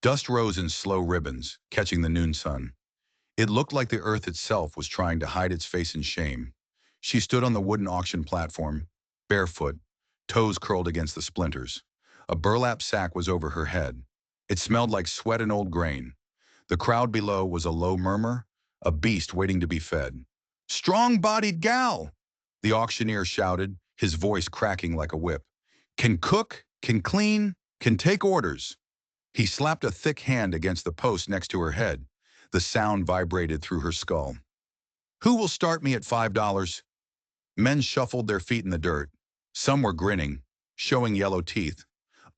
Dust rose in slow ribbons, catching the noon sun. It looked like the earth itself was trying to hide its face in shame. She stood on the wooden auction platform, barefoot, toes curled against the splinters. A burlap sack was over her head. It smelled like sweat and old grain. The crowd below was a low murmur, a beast waiting to be fed. "Strong-bodied gal!" the auctioneer shouted, his voice cracking like a whip. "Can cook, can clean, can take orders." He slapped a thick hand against the post next to her head. The sound vibrated through her skull. "Who will start me at $5? Men shuffled their feet in the dirt. Some were grinning, showing yellow teeth.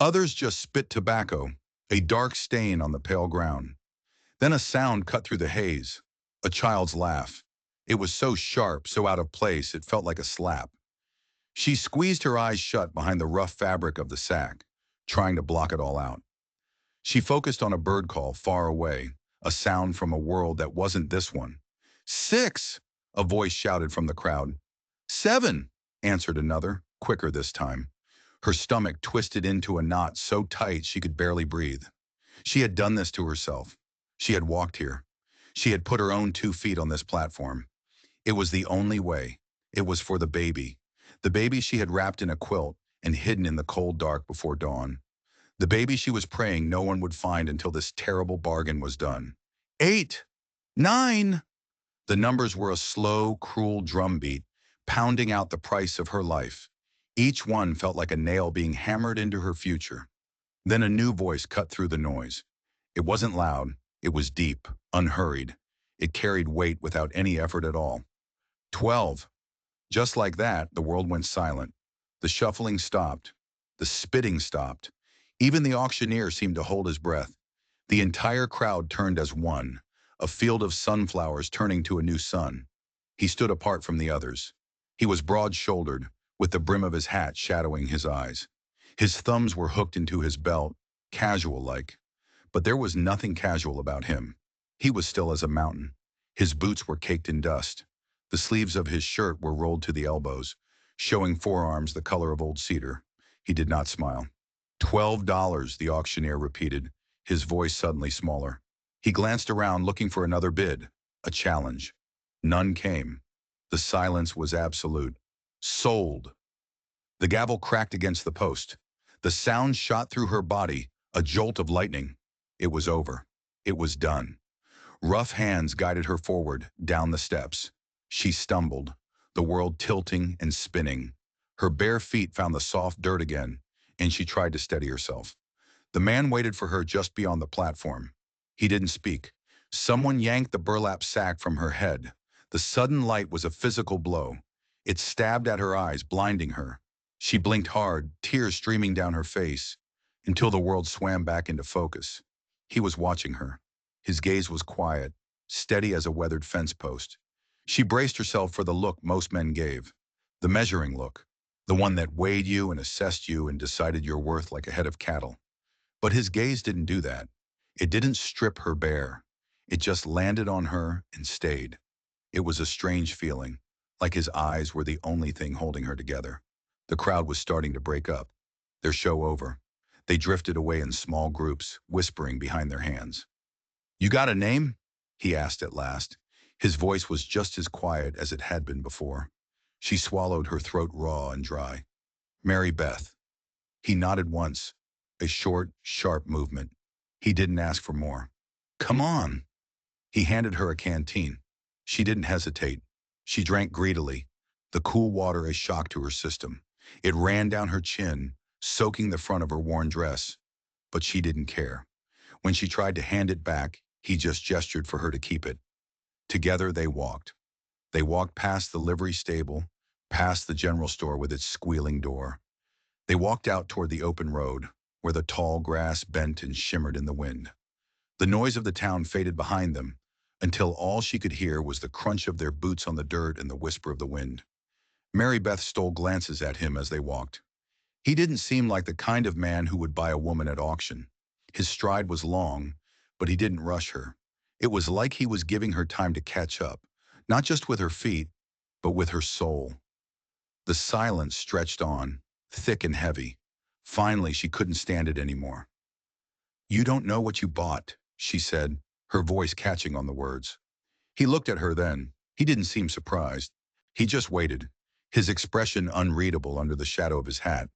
Others just spit tobacco, a dark stain on the pale ground. Then a sound cut through the haze, a child's laugh. It was so sharp, so out of place, it felt like a slap. She squeezed her eyes shut behind the rough fabric of the sack, trying to block it all out. She focused on a bird call far away, a sound from a world that wasn't this one. "6!" a voice shouted from the crowd. "7!" answered another, quicker this time. Her stomach twisted into a knot so tight she could barely breathe. She had done this to herself. She had walked here. She had put her own 2 feet on this platform. It was the only way. It was for the baby. The baby she had wrapped in a quilt and hidden in the cold dark before dawn. The baby she was praying no one would find until this terrible bargain was done. 8! 9! The numbers were a slow, cruel drumbeat, pounding out the price of her life. Each one felt like a nail being hammered into her future. Then a new voice cut through the noise. It wasn't loud. It was deep, unhurried. It carried weight without any effort at all. 12. Just like that, the world went silent. The shuffling stopped. The spitting stopped. Even the auctioneer seemed to hold his breath. The entire crowd turned as one, a field of sunflowers turning to a new sun. He stood apart from the others. He was broad-shouldered, with the brim of his hat shadowing his eyes. His thumbs were hooked into his belt, casual-like. But there was nothing casual about him. He was still as a mountain. His boots were caked in dust. The sleeves of his shirt were rolled to the elbows, showing forearms the color of old cedar. He did not smile. $12, the auctioneer repeated, his voice suddenly smaller. He glanced around looking for another bid, a challenge. None came. The silence was absolute. Sold. The gavel cracked against the post. The sound shot through her body, a jolt of lightning. It was over. It was done. Rough hands guided her forward, down the steps. She stumbled, the world tilting and spinning. Her bare feet found the soft dirt again, and she tried to steady herself. The man waited for her just beyond the platform. He didn't speak. Someone yanked the burlap sack from her head. The sudden light was a physical blow. It stabbed at her eyes, blinding her. She blinked hard, tears streaming down her face, until the world swam back into focus. He was watching her. His gaze was quiet, steady as a weathered fence post. She braced herself for the look most men gave, the measuring look, the one that weighed you and assessed you and decided your worth like a head of cattle. But his gaze didn't do that. It didn't strip her bare. It just landed on her and stayed. It was a strange feeling, like his eyes were the only thing holding her together. The crowd was starting to break up. Their show over. They drifted away in small groups, whispering behind their hands. "You got a name?" he asked at last. His voice was just as quiet as it had been before. She swallowed, her throat raw and dry. "Mary Beth." He nodded once, a short, sharp movement. He didn't ask for more. "Come on." He handed her a canteen. She didn't hesitate. She drank greedily, the cool water a shock to her system. It ran down her chin, soaking the front of her worn dress. But she didn't care. When she tried to hand it back, he just gestured for her to keep it. Together they walked. They walked past the livery stable, past the general store with its squealing door. They walked out toward the open road, where the tall grass bent and shimmered in the wind. The noise of the town faded behind them, until all she could hear was the crunch of their boots on the dirt and the whisper of the wind. Mary Beth stole glances at him as they walked. He didn't seem like the kind of man who would buy a woman at auction. His stride was long, but he didn't rush her. It was like he was giving her time to catch up, not just with her feet, but with her soul. The silence stretched on, thick and heavy. Finally, she couldn't stand it anymore. "You don't know what you bought," she said, her voice catching on the words. He looked at her then. He didn't seem surprised. He just waited, his expression unreadable under the shadow of his hat.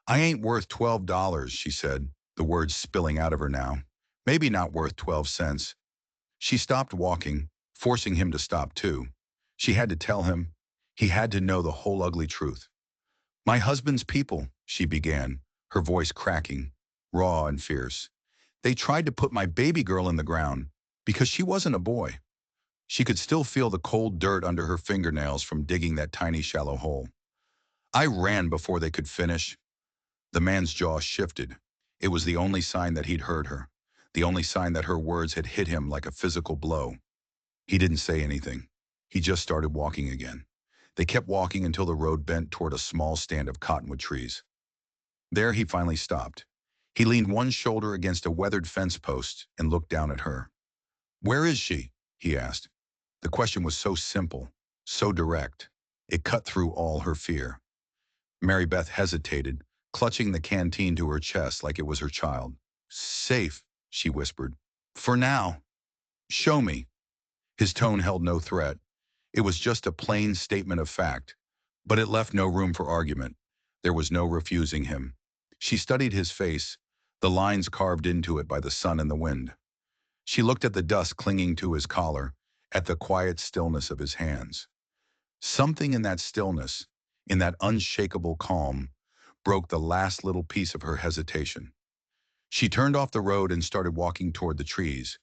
"I ain't worth $12, she said, the words spilling out of her now. "Maybe not worth 12 cents. She stopped walking, forcing him to stop too. She had to tell him. He had to know the whole ugly truth. "My husband's people," she began, her voice cracking, raw and fierce. "They tried to put my baby girl in the ground because she wasn't a boy." She could still feel the cold dirt under her fingernails from digging that tiny shallow hole. "I ran before they could finish." The man's jaw shifted. It was the only sign that he'd heard her, the only sign that her words had hit him like a physical blow. He didn't say anything. He just started walking again. They kept walking until the road bent toward a small stand of cottonwood trees. There he finally stopped. He leaned one shoulder against a weathered fence post and looked down at her. "Where is she?" he asked. The question was so simple, so direct. It cut through all her fear. Mary Beth hesitated, clutching the canteen to her chest like it was her child. "Safe," she whispered. "For now." "Show me." His tone held no threat. It was just a plain statement of fact, but it left no room for argument. There was no refusing him. She studied his face, the lines carved into it by the sun and the wind. She looked at the dust clinging to his collar, at the quiet stillness of his hands. Something in that stillness, in that unshakable calm, broke the last little piece of her hesitation. She turned off the road and started walking toward the trees.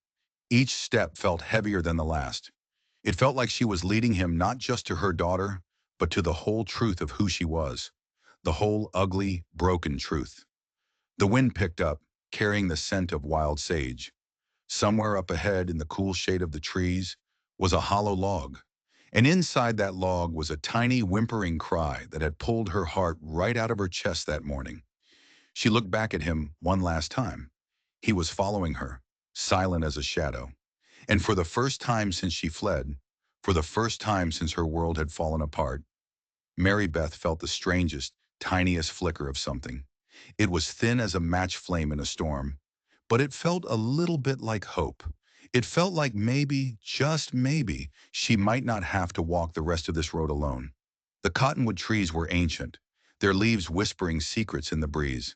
Each step felt heavier than the last. It felt like she was leading him not just to her daughter, but to the whole truth of who she was. The whole ugly, broken truth. The wind picked up, carrying the scent of wild sage. Somewhere up ahead in the cool shade of the trees was a hollow log. And inside that log was a tiny whimpering cry that had pulled her heart right out of her chest that morning. She looked back at him one last time. He was following her, silent as a shadow. And for the first time since she fled, for the first time since her world had fallen apart, Mary Beth felt the strangest, tiniest flicker of something. It was thin as a match flame in a storm, but it felt a little bit like hope. It felt like maybe, just maybe, she might not have to walk the rest of this road alone. The cottonwood trees were ancient, their leaves whispering secrets in the breeze.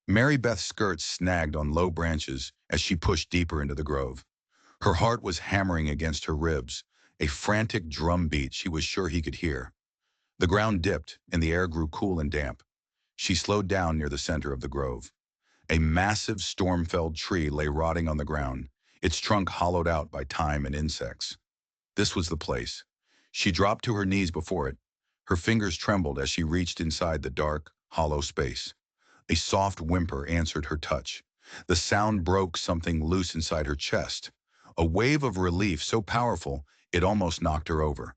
Mary Beth's skirts snagged on low branches as she pushed deeper into the grove. Her heart was hammering against her ribs, a frantic drum beat she was sure he could hear. The ground dipped, and the air grew cool and damp. She slowed down near the center of the grove. A massive storm-felled tree lay rotting on the ground, its trunk hollowed out by time and insects. This was the place. She dropped to her knees before it. Her fingers trembled as she reached inside the dark, hollow space. A soft whimper answered her touch. The sound broke something loose inside her chest. A wave of relief so powerful it almost knocked her over.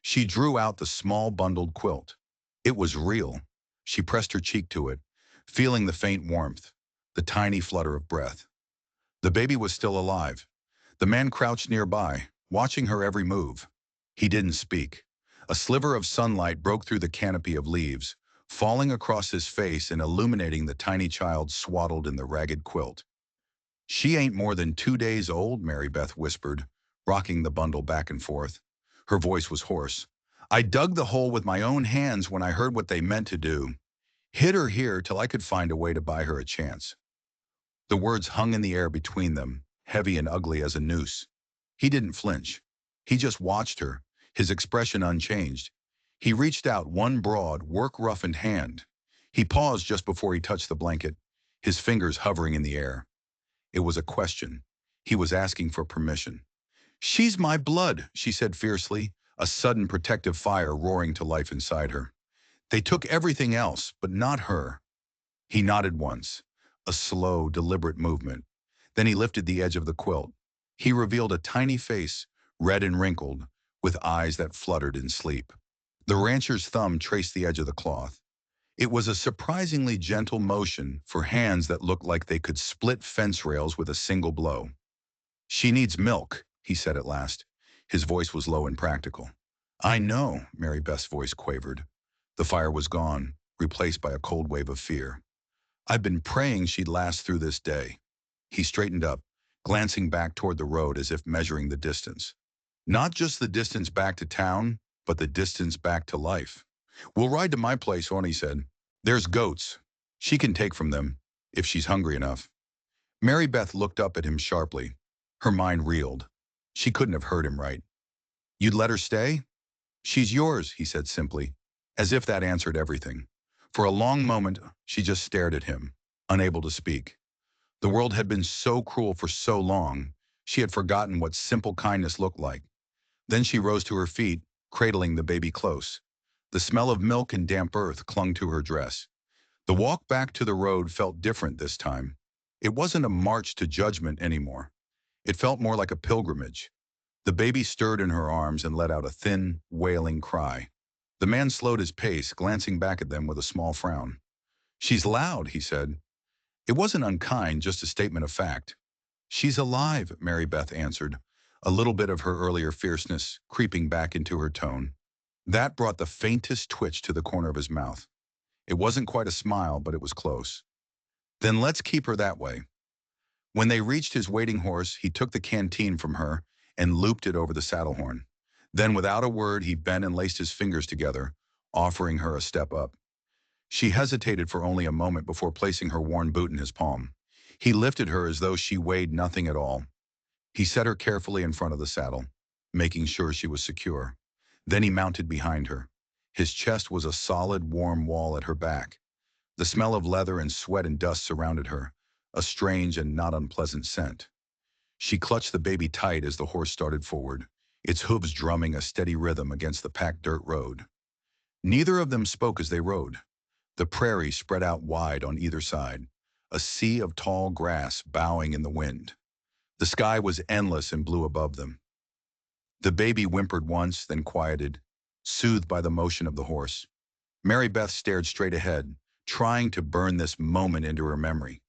She drew out the small bundled quilt. It was real. She pressed her cheek to it, feeling the faint warmth, the tiny flutter of breath. The baby was still alive. The man crouched nearby, watching her every move. He didn't speak. A sliver of sunlight broke through the canopy of leaves, falling across his face and illuminating the tiny child swaddled in the ragged quilt. "She ain't more than 2 days old," Mary Beth whispered, rocking the bundle back and forth. Her voice was hoarse. "I dug the hole with my own hands when I heard what they meant to do. Hid her here till I could find a way to buy her a chance." The words hung in the air between them, heavy and ugly as a noose. He didn't flinch. He just watched her, his expression unchanged. He reached out one broad, work-roughened hand. He paused just before he touched the blanket, his fingers hovering in the air. It was a question. He was asking for permission. "She's my blood," she said fiercely, a sudden protective fire roaring to life inside her. "They took everything else, but not her." He nodded once, a slow, deliberate movement. Then he lifted the edge of the quilt. He revealed a tiny face, red and wrinkled, with eyes that fluttered in sleep. The rancher's thumb traced the edge of the cloth. It was a surprisingly gentle motion for hands that looked like they could split fence rails with a single blow. "She needs milk," he said at last. His voice was low and practical. "I know," Mary Beth's voice quavered. The fire was gone, replaced by a cold wave of fear. "I've been praying she'd last through this day." He straightened up, glancing back toward the road as if measuring the distance. Not just the distance back to town, but the distance back to life. "We'll ride to my place," Oni said. "There's goats. She can take from them, if she's hungry enough." Mary Beth looked up at him sharply. Her mind reeled. She couldn't have heard him right. "You'd let her stay?" "She's yours," he said simply, as if that answered everything. For a long moment, she just stared at him, unable to speak. The world had been so cruel for so long, she had forgotten what simple kindness looked like. Then she rose to her feet, cradling the baby close. The smell of milk and damp earth clung to her dress. The walk back to the road felt different this time. It wasn't a march to judgment anymore. It felt more like a pilgrimage. The baby stirred in her arms and let out a thin, wailing cry. The man slowed his pace, glancing back at them with a small frown. "She's loud," he said. It wasn't unkind, just a statement of fact. "She's alive," Mary Beth answered, a little bit of her earlier fierceness creeping back into her tone. That brought the faintest twitch to the corner of his mouth. It wasn't quite a smile, but it was close. "Then let's keep her that way." When they reached his waiting horse, he took the canteen from her and looped it over the saddle horn. Then, without a word, he bent and laced his fingers together, offering her a step up. She hesitated for only a moment before placing her worn boot in his palm. He lifted her as though she weighed nothing at all. He set her carefully in front of the saddle, making sure she was secure. Then he mounted behind her. His chest was a solid, warm wall at her back. The smell of leather and sweat and dust surrounded her, a strange and not unpleasant scent. She clutched the baby tight as the horse started forward, its hooves drumming a steady rhythm against the packed dirt road. Neither of them spoke as they rode. The prairie spread out wide on either side, a sea of tall grass bowing in the wind. The sky was endless and blue above them. The baby whimpered once, then quieted, soothed by the motion of the horse. Mary Beth stared straight ahead, trying to burn this moment into her memory.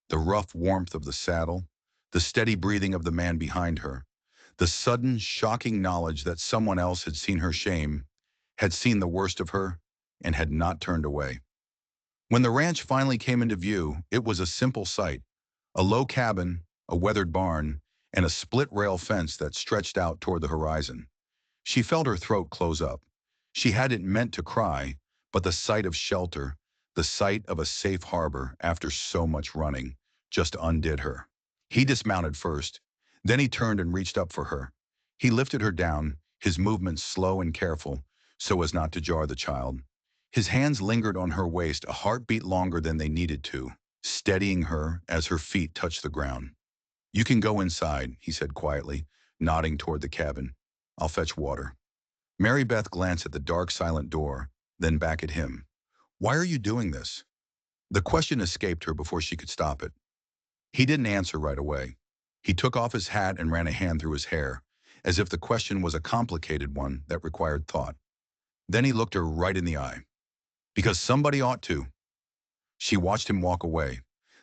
The rough warmth of the saddle, the steady breathing of the man behind her, the sudden, shocking knowledge that someone else had seen her shame, had seen the worst of her, and had not turned away. When the ranch finally came into view, it was a simple sight: a low cabin, a weathered barn, and a split-rail fence that stretched out toward the horizon. She felt her throat close up. She hadn't meant to cry, but the sight of shelter, the sight of a safe harbor after so much running, just undid her. He dismounted first. Then he turned and reached up for her. He lifted her down, his movements slow and careful, so as not to jar the child. His hands lingered on her waist a heartbeat longer than they needed to, steadying her as her feet touched the ground. "You can go inside," he said quietly, nodding toward the cabin. "I'll fetch water." Mary Beth glanced at the dark, silent door, then back at him. "Why are you doing this?" The question escaped her before she could stop it. He didn't answer right away. He took off his hat and ran a hand through his hair, as if the question was a complicated one that required thought. Then he looked her right in the eye. "Because somebody ought to." She watched him walk away,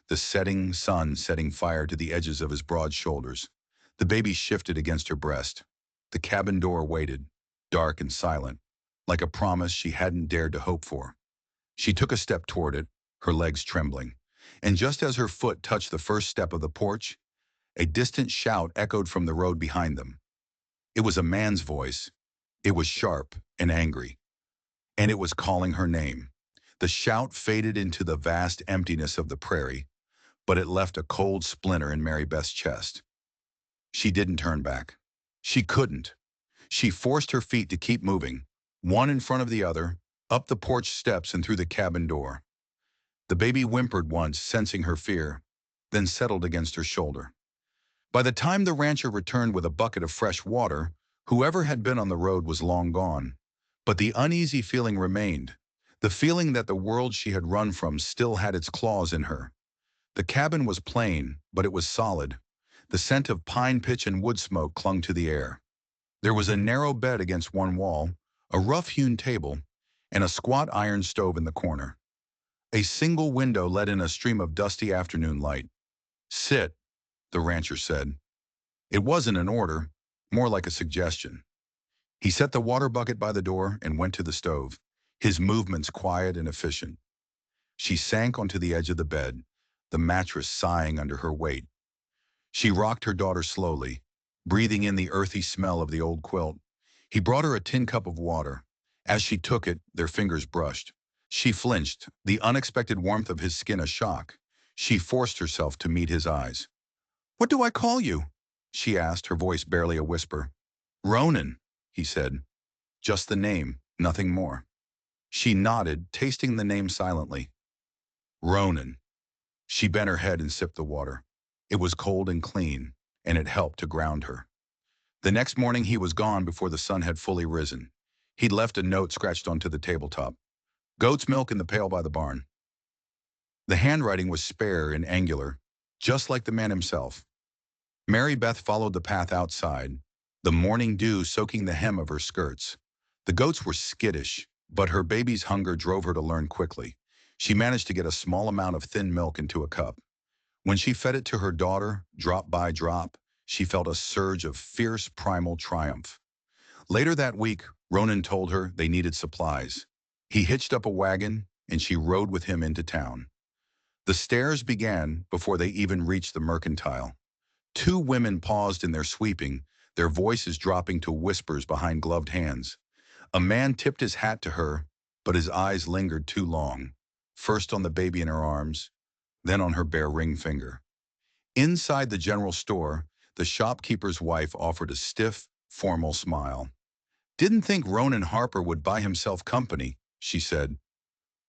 the setting sun setting fire to the edges of his broad shoulders. The baby shifted against her breast. The cabin door waited, dark and silent, like a promise she hadn't dared to hope for. She took a step toward it, her legs trembling. And just as her foot touched the first step of the porch, a distant shout echoed from the road behind them. It was a man's voice. It was sharp and angry, and it was calling her name. The shout faded into the vast emptiness of the prairie, but it left a cold splinter in Mary Beth's chest. She didn't turn back. She couldn't. She forced her feet to keep moving, one in front of the other, up the porch steps and through the cabin door. The baby whimpered once, sensing her fear, then settled against her shoulder. By the time the rancher returned with a bucket of fresh water, whoever had been on the road was long gone. But the uneasy feeling remained, the feeling that the world she had run from still had its claws in her. The cabin was plain, but it was solid. The scent of pine pitch and wood smoke clung to the air. There was a narrow bed against one wall, a rough-hewn table, and a squat iron stove in the corner. A single window let in a stream of dusty afternoon light. "Sit," the rancher said. It wasn't an order, more like a suggestion. He set the water bucket by the door and went to the stove, his movements quiet and efficient. She sank onto the edge of the bed, the mattress sighing under her weight. She rocked her daughter slowly, breathing in the earthy smell of the old quilt. He brought her a tin cup of water. As she took it, their fingers brushed. She flinched, the unexpected warmth of his skin a shock. She forced herself to meet his eyes. "What do I call you?" she asked, her voice barely a whisper. "Ronan," he said. "Just the name, nothing more." She nodded, tasting the name silently. "Ronan." She bent her head and sipped the water. It was cold and clean, and it helped to ground her. The next morning he was gone before the sun had fully risen. He'd left a note scratched onto the tabletop. "Goat's milk in the pail by the barn." The handwriting was spare and angular, just like the man himself. Mary Beth followed the path outside, the morning dew soaking the hem of her skirts. The goats were skittish, but her baby's hunger drove her to learn quickly. She managed to get a small amount of thin milk into a cup. When she fed it to her daughter, drop by drop, she felt a surge of fierce primal triumph. Later that week, Ronan told her they needed supplies. He hitched up a wagon, and she rode with him into town. The stairs began before they even reached the mercantile. Two women paused in their sweeping, their voices dropping to whispers behind gloved hands. A man tipped his hat to her, but his eyes lingered too long, first on the baby in her arms, then on her bare ring finger. Inside the general store, the shopkeeper's wife offered a stiff, formal smile. "Didn't think Ronan Harper would buy himself company," she said.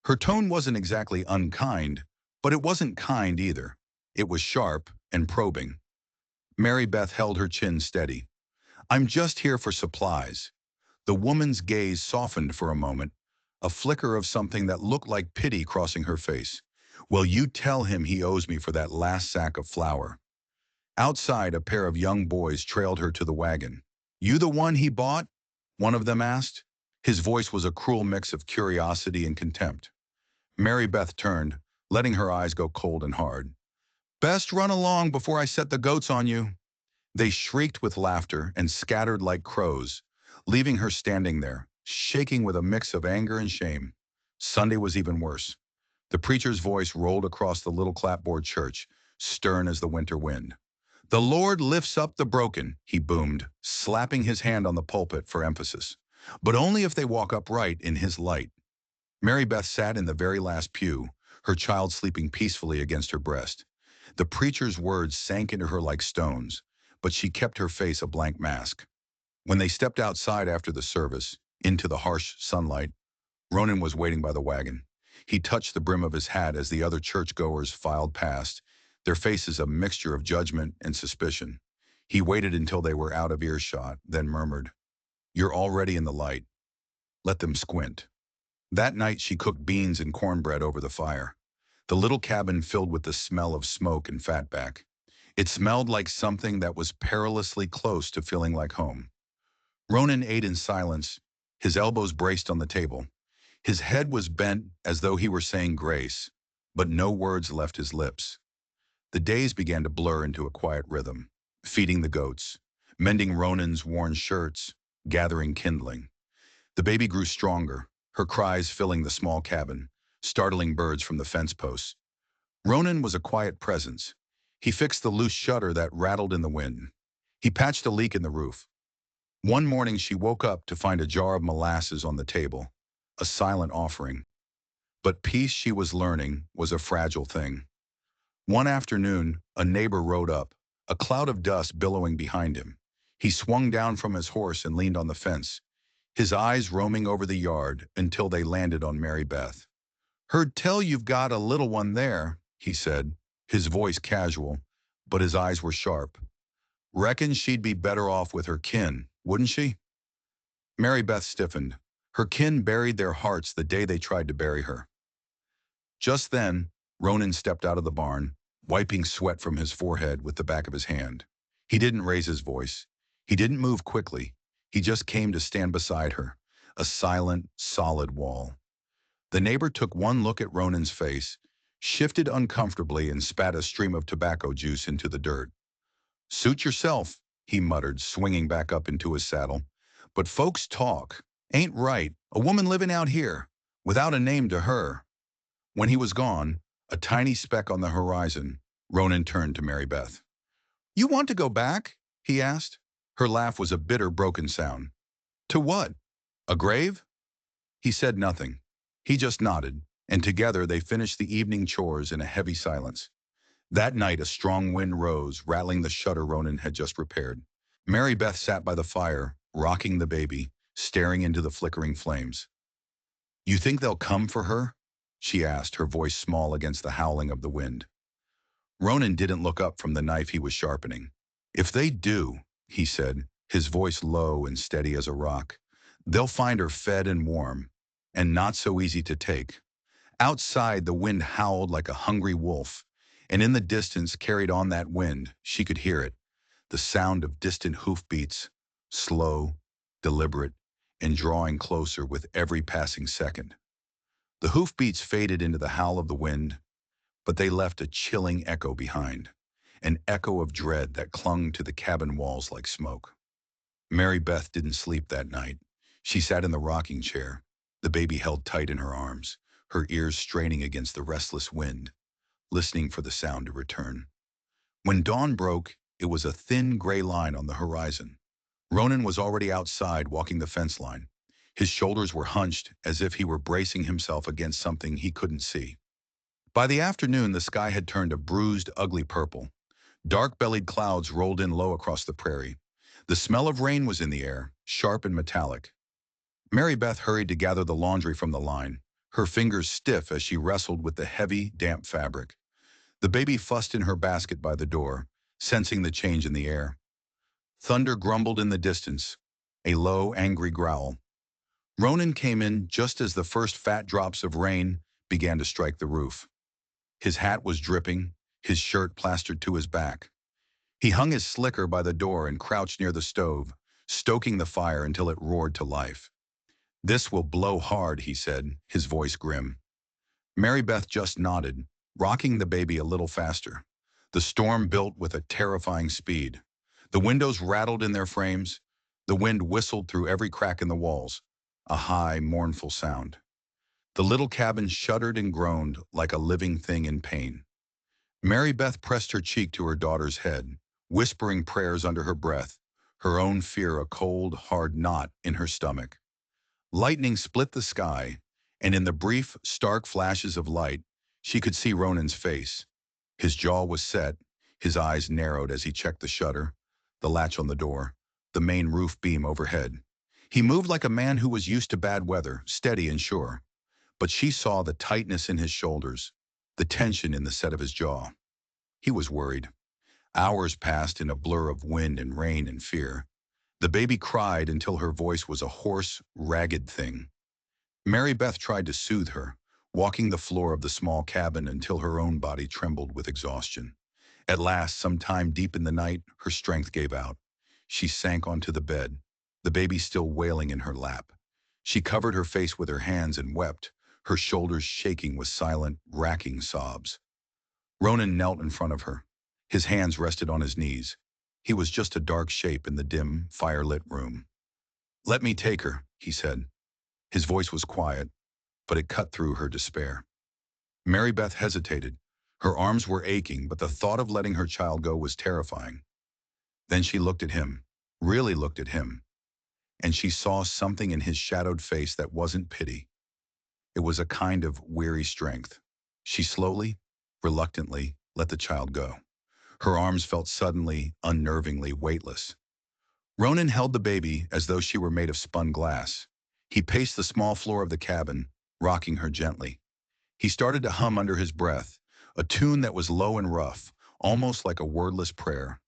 Her tone wasn't exactly unkind, but it wasn't kind either. It was sharp and probing. Mary Beth held her chin steady. "I'm just here for supplies." The woman's gaze softened for a moment, a flicker of something that looked like pity crossing her face. "Well, you tell him he owes me for that last sack of flour." Outside, a pair of young boys trailed her to the wagon. "You the one he bought?" one of them asked. His voice was a cruel mix of curiosity and contempt. Mary Beth turned, letting her eyes go cold and hard. "Best run along before I set the goats on you." They shrieked with laughter and scattered like crows, leaving her standing there, shaking with a mix of anger and shame. Sunday was even worse. The preacher's voice rolled across the little clapboard church, stern as the winter wind. "The Lord lifts up the broken," he boomed, slapping his hand on the pulpit for emphasis. "But only if they walk upright in his light." Mary Beth sat in the very last pew, her child sleeping peacefully against her breast. The preacher's words sank into her like stones, but she kept her face a blank mask. When they stepped outside after the service, into the harsh sunlight, Ronan was waiting by the wagon. He touched the brim of his hat as the other churchgoers filed past, their faces a mixture of judgment and suspicion. He waited until they were out of earshot, then murmured, "You're already in the light. Let them squint." That night she cooked beans and cornbread over the fire. The little cabin filled with the smell of smoke and fatback. It smelled like something that was perilously close to feeling like home. Ronan ate in silence, his elbows braced on the table. His head was bent as though he were saying grace, but no words left his lips. The days began to blur into a quiet rhythm, feeding the goats, mending Ronan's worn shirts, gathering kindling. The baby grew stronger, her cries filling the small cabin, startling birds from the fence posts. Ronan was a quiet presence. He fixed the loose shutter that rattled in the wind. He patched a leak in the roof. One morning she woke up to find a jar of molasses on the table, a silent offering. But peace, she was learning, was a fragile thing. One afternoon, a neighbor rode up, a cloud of dust billowing behind him. He swung down from his horse and leaned on the fence, his eyes roaming over the yard until they landed on Mary Beth. "Heard tell you've got a little one there," he said, his voice casual, but his eyes were sharp. "Reckon she'd be better off with her kin, wouldn't she?" Mary Beth stiffened. Her kin buried their hearts the day they tried to bury her. Just then, Ronan stepped out of the barn, wiping sweat from his forehead with the back of his hand. He didn't raise his voice. He didn't move quickly. He just came to stand beside her, a silent, solid wall. The neighbor took one look at Ronan's face, shifted uncomfortably, and spat a stream of tobacco juice into the dirt. "Suit yourself," he muttered, swinging back up into his saddle. "But folks talk. Ain't right. A woman living out here, without a name to her." When he was gone, A tiny speck on the horizon, Ronan turned to Mary Beth. You want to go back? He asked. Her laugh was a bitter, broken sound. To what? A grave? He said nothing. He just nodded, and together they finished the evening chores in a heavy silence. That night, a strong wind rose, rattling the shutter Ronan had just repaired. Mary Beth sat by the fire, rocking the baby, staring into the flickering flames. You think they'll come for her? She asked, her voice small against the howling of the wind. Ronan didn't look up from the knife he was sharpening. If they do, he said, his voice low and steady as a rock, they'll find her fed and warm, and not so easy to take. Outside, the wind howled like a hungry wolf, and in the distance, carried on that wind, she could hear it, the sound of distant hoofbeats, slow, deliberate, and drawing closer with every passing second. The hoofbeats faded into the howl of the wind, but they left a chilling echo behind, an echo of dread that clung to the cabin walls like smoke. Mary Beth didn't sleep that night. She sat in the rocking chair, the baby held tight in her arms, her ears straining against the restless wind, listening for the sound to return. When dawn broke, it was a thin gray line on the horizon. Ronan was already outside walking the fence line. His shoulders were hunched as if he were bracing himself against something he couldn't see. By the afternoon, the sky had turned a bruised, ugly purple. Dark-bellied clouds rolled in low across the prairie. The smell of rain was in the air, sharp and metallic. Mary Beth hurried to gather the laundry from the line, her fingers stiff as she wrestled with the heavy, damp fabric. The baby fussed in her basket by the door, sensing the change in the air. Thunder grumbled in the distance, a low, angry growl. Ronan came in just as the first fat drops of rain began to strike the roof. His hat was dripping, his shirt plastered to his back. He hung his slicker by the door and crouched near the stove, stoking the fire until it roared to life. This will blow hard, he said, his voice grim. Mary Beth just nodded, rocking the baby a little faster. The storm built with a terrifying speed. The windows rattled in their frames. The wind whistled through every crack in the walls, a high, mournful sound. The little cabin shuddered and groaned like a living thing in pain. Mary Beth pressed her cheek to her daughter's head, whispering prayers under her breath, her own fear a cold, hard knot in her stomach. Lightning split the sky, and in the brief, stark flashes of light, she could see Ronan's face. His jaw was set, his eyes narrowed as he checked the shutter, the latch on the door, the main roof beam overhead. He moved like a man who was used to bad weather, steady and sure. But she saw the tightness in his shoulders, the tension in the set of his jaw. He was worried. Hours passed in a blur of wind and rain and fear. The baby cried until her voice was a hoarse, ragged thing. Mary Beth tried to soothe her, walking the floor of the small cabin until her own body trembled with exhaustion. At last, sometime deep in the night, her strength gave out. She sank onto the bed, the baby still wailing in her lap. She covered her face with her hands and wept, her shoulders shaking with silent, racking sobs. Ronan knelt in front of her. His hands rested on his knees. He was just a dark shape in the dim, fire-lit room. "Let me take her," he said. His voice was quiet, but it cut through her despair. Mary Beth hesitated. Her arms were aching, but the thought of letting her child go was terrifying. Then she looked at him, really looked at him, and she saw something in his shadowed face that wasn't pity. It was a kind of weary strength. She slowly, reluctantly, let the child go. Her arms felt suddenly, unnervingly weightless. Ronan held the baby as though she were made of spun glass. He paced the small floor of the cabin, rocking her gently. He started to hum under his breath, a tune that was low and rough, almost like a wordless prayer.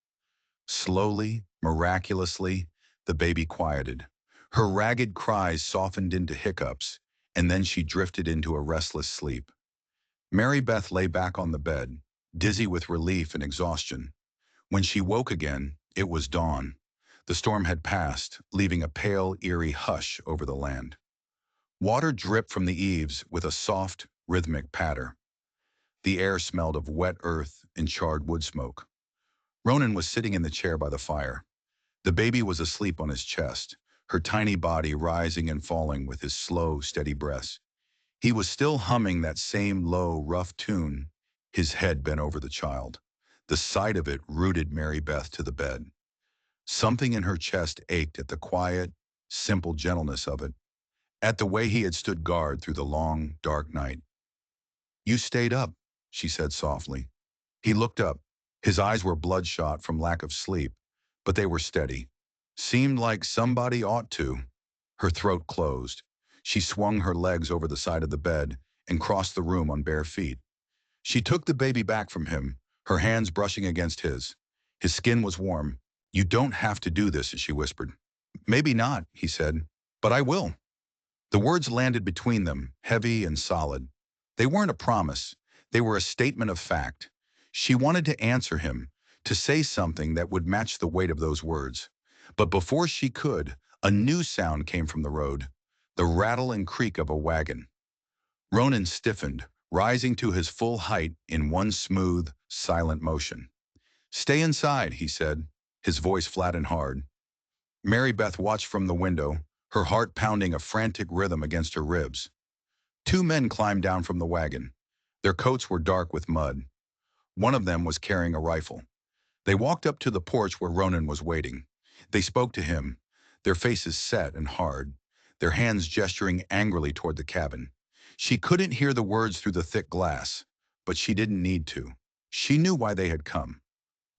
Slowly, miraculously, the baby quieted. Her ragged cries softened into hiccups, and then she drifted into a restless sleep. Mary Beth lay back on the bed, dizzy with relief and exhaustion. When she woke again, it was dawn. The storm had passed, leaving a pale, eerie hush over the land. Water dripped from the eaves with a soft, rhythmic patter. The air smelled of wet earth and charred wood smoke. Ronan was sitting in the chair by the fire. The baby was asleep on his chest, her tiny body rising and falling with his slow, steady breaths. He was still humming that same low, rough tune, his head bent over the child. The sight of it rooted Mary Beth to the bed. Something in her chest ached at the quiet, simple gentleness of it, at the way he had stood guard through the long, dark night. "You stayed up," she said softly. He looked up. His eyes were bloodshot from lack of sleep, but they were steady. "Seemed like somebody ought to." Her throat closed. She swung her legs over the side of the bed and crossed the room on bare feet. She took the baby back from him, her hands brushing against his. His skin was warm. "You don't have to do this," she whispered. "Maybe not," he said, "but I will." The words landed between them, heavy and solid. They weren't a promise. They were a statement of fact. She wanted to answer him, to say something that would match the weight of those words. But before she could, a new sound came from the road, the rattle and creak of a wagon. Ronan stiffened, rising to his full height in one smooth, silent motion. "Stay inside," he said, his voice flat and hard. Mary Beth watched from the window, her heart pounding a frantic rhythm against her ribs. Two men climbed down from the wagon. Their coats were dark with mud. One of them was carrying a rifle. They walked up to the porch where Ronan was waiting. They spoke to him, their faces set and hard, their hands gesturing angrily toward the cabin. She couldn't hear the words through the thick glass, but she didn't need to. She knew why they had come.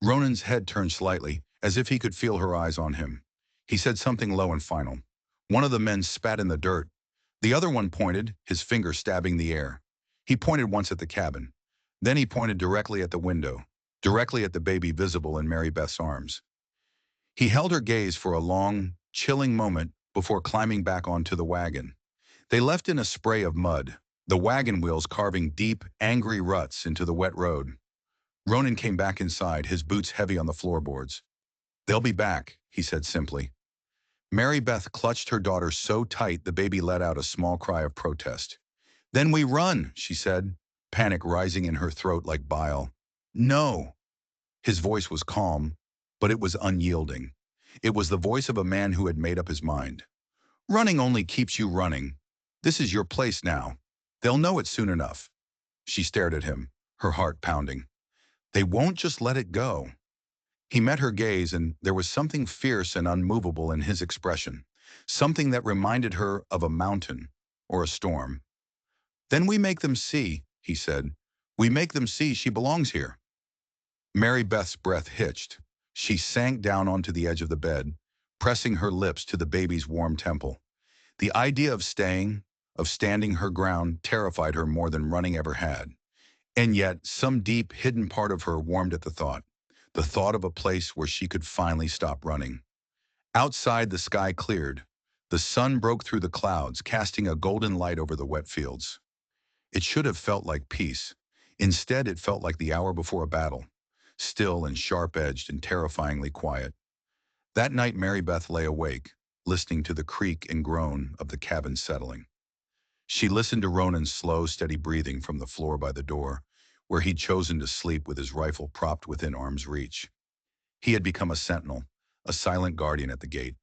Ronan's head turned slightly, as if he could feel her eyes on him. He said something low and final. One of the men spat in the dirt. The other one pointed, his finger stabbing the air. He pointed once at the cabin. Then he pointed directly at the window, directly at the baby visible in Mary Beth's arms. He held her gaze for a long, chilling moment before climbing back onto the wagon. They left in a spray of mud, the wagon wheels carving deep, angry ruts into the wet road. Ronan came back inside, his boots heavy on the floorboards. "They'll be back," he said simply. Mary Beth clutched her daughter so tight the baby let out a small cry of protest. "Then we run," she said, panic rising in her throat like bile. "No." His voice was calm, but it was unyielding. It was the voice of a man who had made up his mind. "Running only keeps you running. This is your place now. They'll know it soon enough." She stared at him, her heart pounding. "They won't just let it go." He met her gaze, and there was something fierce and unmovable in his expression, something that reminded her of a mountain or a storm. "Then we make them see," he said. "We make them see she belongs here." Mary Beth's breath hitched. She sank down onto the edge of the bed, pressing her lips to the baby's warm temple. The idea of staying, of standing her ground, terrified her more than running ever had. And yet, some deep, hidden part of her warmed at the thought of a place where she could finally stop running. Outside, the sky cleared. The sun broke through the clouds, casting a golden light over the wet fields. It should have felt like peace. Instead, it felt like the hour before a battle, still and sharp-edged and terrifyingly quiet. That night, Mary Beth lay awake, listening to the creak and groan of the cabin settling. She listened to Ronan's slow, steady breathing from the floor by the door, where he'd chosen to sleep with his rifle propped within arm's reach. He had become a sentinel, a silent guardian at the gate.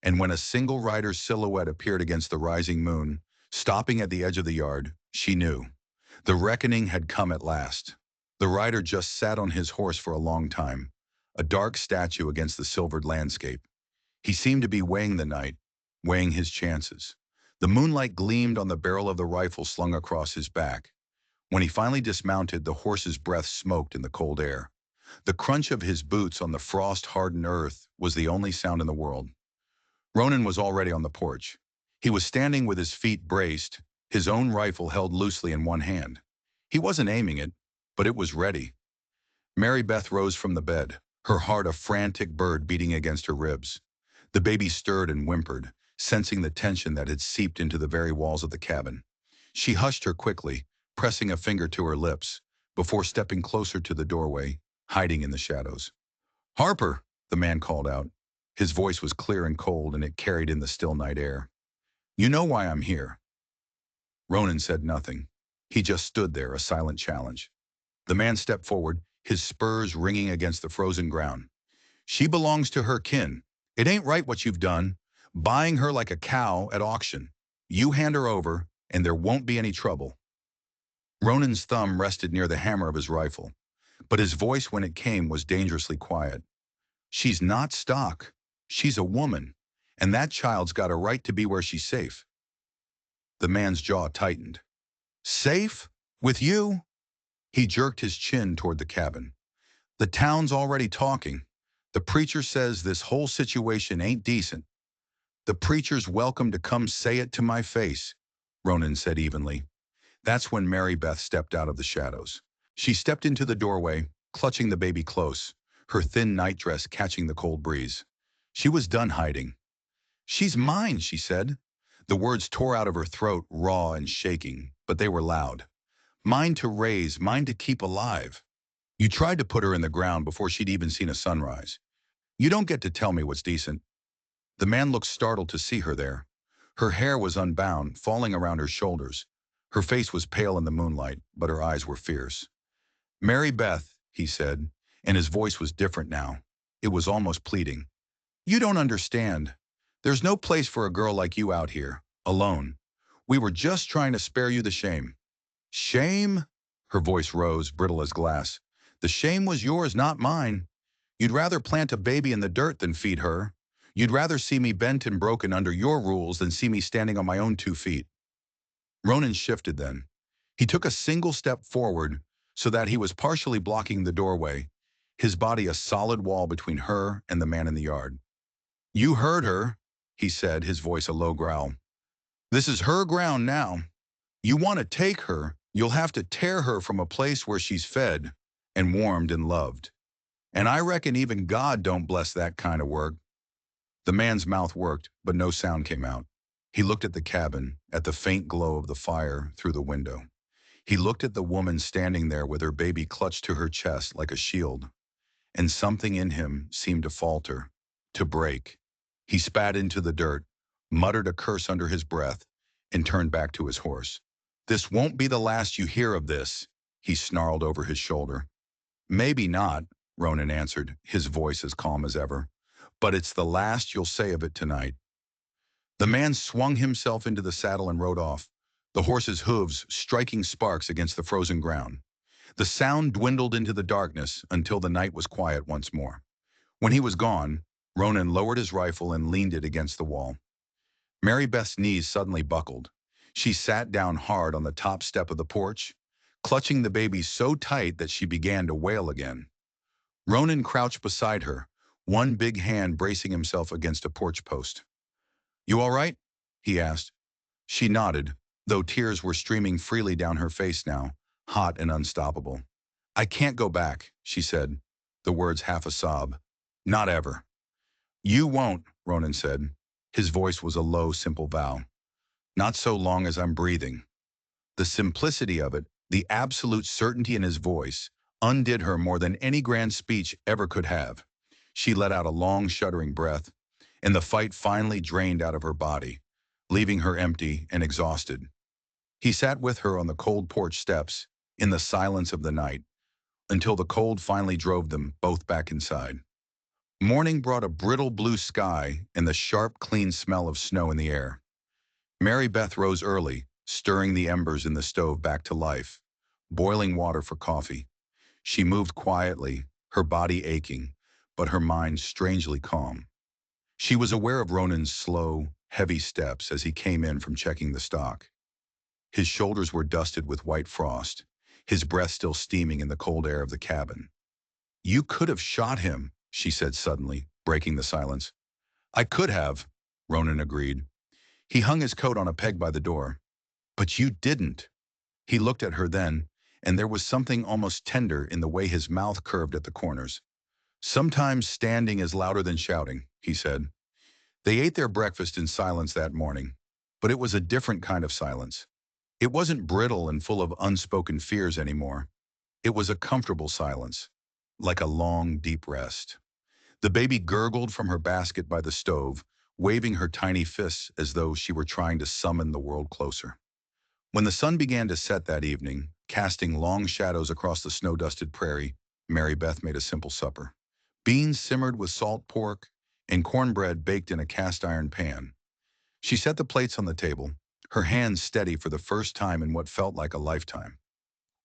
And when a single rider's silhouette appeared against the rising moon, stopping at the edge of the yard, she knew. The reckoning had come at last. The rider just sat on his horse for a long time, a dark statue against the silvered landscape. He seemed to be weighing the night, weighing his chances. The moonlight gleamed on the barrel of the rifle slung across his back. When he finally dismounted, the horse's breath smoked in the cold air. The crunch of his boots on the frost-hardened earth was the only sound in the world. Ronan was already on the porch. He was standing with his feet braced, his own rifle held loosely in one hand. He wasn't aiming it, but it was ready. Mary Beth rose from the bed, her heart a frantic bird beating against her ribs. The baby stirred and whimpered, sensing the tension that had seeped into the very walls of the cabin. She hushed her quickly, pressing a finger to her lips, before stepping closer to the doorway, hiding in the shadows. "Harper," the man called out. His voice was clear and cold, and it carried in the still night air. "You know why I'm here." Ronan said nothing. He just stood there, a silent challenge. The man stepped forward, his spurs ringing against the frozen ground. "She belongs to her kin. It ain't right what you've done, buying her like a cow at auction. You hand her over, and there won't be any trouble." Ronan's thumb rested near the hammer of his rifle, but his voice when it came was dangerously quiet. She's not stock. She's a woman, and that child's got a right to be where she's safe. The man's jaw tightened. Safe? With you? He jerked his chin toward the cabin. The town's already talking. The preacher says this whole situation ain't decent. The preacher's welcome to come say it to my face, Ronan said evenly. That's when Mary Beth stepped out of the shadows. She stepped into the doorway, clutching the baby close, her thin nightdress catching the cold breeze. She was done hiding. She's mine, she said. The words tore out of her throat, raw and shaking, but they were loud. Mine to raise, mine to keep alive. You tried to put her in the ground before she'd even seen a sunrise. You don't get to tell me what's decent. The man looked startled to see her there. Her hair was unbound, falling around her shoulders. Her face was pale in the moonlight, but her eyes were fierce. Mary Beth, he said, and his voice was different now. It was almost pleading. You don't understand. There's no place for a girl like you out here, alone. We were just trying to spare you the shame. Shame? Her voice rose, brittle as glass. The shame was yours, not mine. You'd rather plant a baby in the dirt than feed her. You'd rather see me bent and broken under your rules than see me standing on my own 2 feet. Ronan shifted then. He took a single step forward so that he was partially blocking the doorway, his body a solid wall between her and the man in the yard. You heard her, he said, his voice a low growl. This is her ground now. You want to take her, you'll have to tear her from a place where she's fed and warmed and loved. And I reckon even God don't bless that kind of work. The man's mouth worked, but no sound came out. He looked at the cabin, at the faint glow of the fire through the window. He looked at the woman standing there with her baby clutched to her chest like a shield. And something in him seemed to falter, to break. He spat into the dirt, muttered a curse under his breath, and turned back to his horse. This won't be the last you hear of this, he snarled over his shoulder. Maybe not, Ronan answered, his voice as calm as ever. But it's the last you'll say of it tonight. The man swung himself into the saddle and rode off, the horse's hooves striking sparks against the frozen ground. The sound dwindled into the darkness until the night was quiet once more. When he was gone, Ronan lowered his rifle and leaned it against the wall. Mary Beth's knees suddenly buckled. She sat down hard on the top step of the porch, clutching the baby so tight that she began to wail again. Ronan crouched beside her, one big hand bracing himself against a porch post. You all right? He asked. She nodded, though tears were streaming freely down her face now, hot and unstoppable. I can't go back, she said, the words half a sob. Not ever. You won't, Ronan said. His voice was a low, simple vow. Not so long as I'm breathing. The simplicity of it, the absolute certainty in his voice, undid her more than any grand speech ever could have. She let out a long, shuddering breath, and the fight finally drained out of her body, leaving her empty and exhausted. He sat with her on the cold porch steps, in the silence of the night, until the cold finally drove them both back inside. Morning brought a brittle blue sky and the sharp, clean smell of snow in the air. Mary Beth rose early, stirring the embers in the stove back to life, boiling water for coffee. She moved quietly, her body aching, but her mind strangely calm. She was aware of Ronan's slow, heavy steps as he came in from checking the stock. His shoulders were dusted with white frost, his breath still steaming in the cold air of the cabin. You could have shot him, she said suddenly, breaking the silence. I could have, Ronan agreed. He hung his coat on a peg by the door. But you didn't. He looked at her then, and there was something almost tender in the way his mouth curved at the corners. Sometimes standing is louder than shouting, he said. They ate their breakfast in silence that morning, but it was a different kind of silence. It wasn't brittle and full of unspoken fears anymore. It was a comfortable silence, like a long, deep rest. The baby gurgled from her basket by the stove, waving her tiny fists as though she were trying to summon the world closer. When the sun began to set that evening, casting long shadows across the snow-dusted prairie, Mary Beth made a simple supper. Beans simmered with salt pork and cornbread baked in a cast-iron pan. She set the plates on the table, her hands steady for the first time in what felt like a lifetime.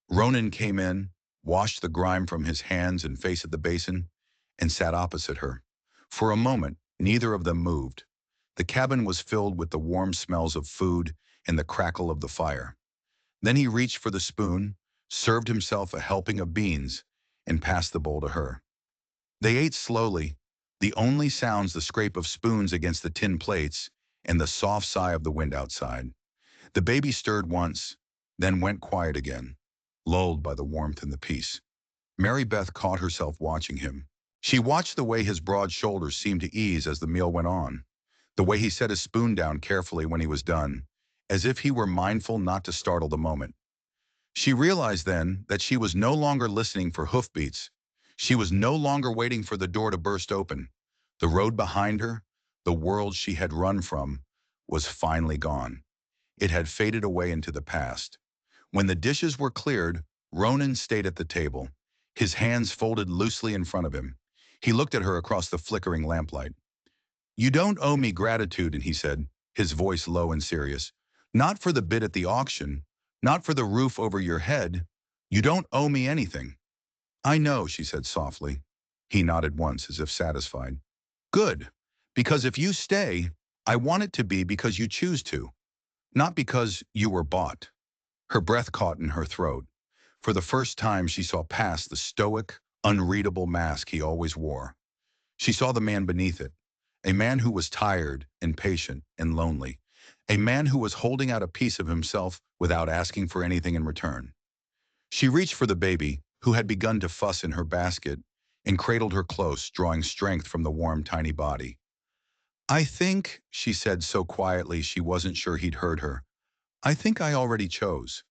Ronan came in, washed the grime from his hands and face at the basin, and sat opposite her. For a moment, neither of them moved. The cabin was filled with the warm smells of food and the crackle of the fire. Then he reached for the spoon, served himself a helping of beans, and passed the bowl to her. They ate slowly, the only sounds the scrape of spoons against the tin plates and the soft sigh of the wind outside. The baby stirred once, then went quiet again, lulled by the warmth and the peace. Mary Beth caught herself watching him. She watched the way his broad shoulders seemed to ease as the meal went on, the way he set his spoon down carefully when he was done, as if he were mindful not to startle the moment. She realized then that she was no longer listening for hoofbeats. She was no longer waiting for the door to burst open. The road behind her, the world she had run from, was finally gone. It had faded away into the past. When the dishes were cleared, Ronan stayed at the table, his hands folded loosely in front of him. He looked at her across the flickering lamplight. "You don't owe me gratitude," and he said, his voice low and serious. "Not for the bid at the auction, not for the roof over your head. You don't owe me anything." "I know," she said softly. He nodded once, as if satisfied. "Good. Because if you stay, I want it to be because you choose to, not because you were bought." Her breath caught in her throat. For the first time, she saw past the stoic, unreadable mask he always wore. She saw the man beneath it, a man who was tired, impatient, and lonely, a man who was holding out a piece of himself without asking for anything in return. She reached for the baby, who had begun to fuss in her basket, and cradled her close, drawing strength from the warm, tiny body. "I think," she said so quietly she wasn't sure he'd heard her, "I think I already chose."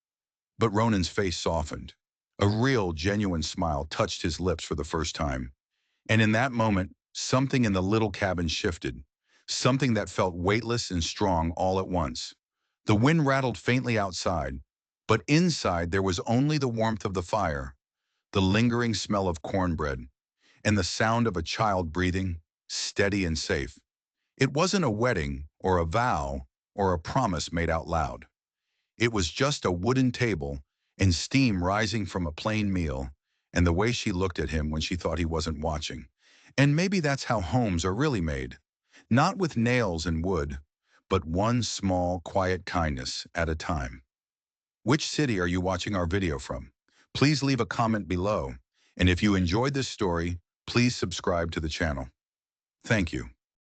But Ronan's face softened. A real, genuine smile touched his lips for the first time. And in that moment, something in the little cabin shifted, something that felt weightless and strong all at once. The wind rattled faintly outside, but inside there was only the warmth of the fire, the lingering smell of cornbread, and the sound of a child breathing, steady and safe. It wasn't a wedding or a vow or a promise made out loud. It was just a wooden table and steam rising from a plain meal, and the way she looked at him when she thought he wasn't watching. And maybe that's how homes are really made. Not with nails and wood, but one small, quiet kindness at a time. Which city are you watching our video from? Please leave a comment below. And if you enjoyed this story, please subscribe to the channel. Thank you.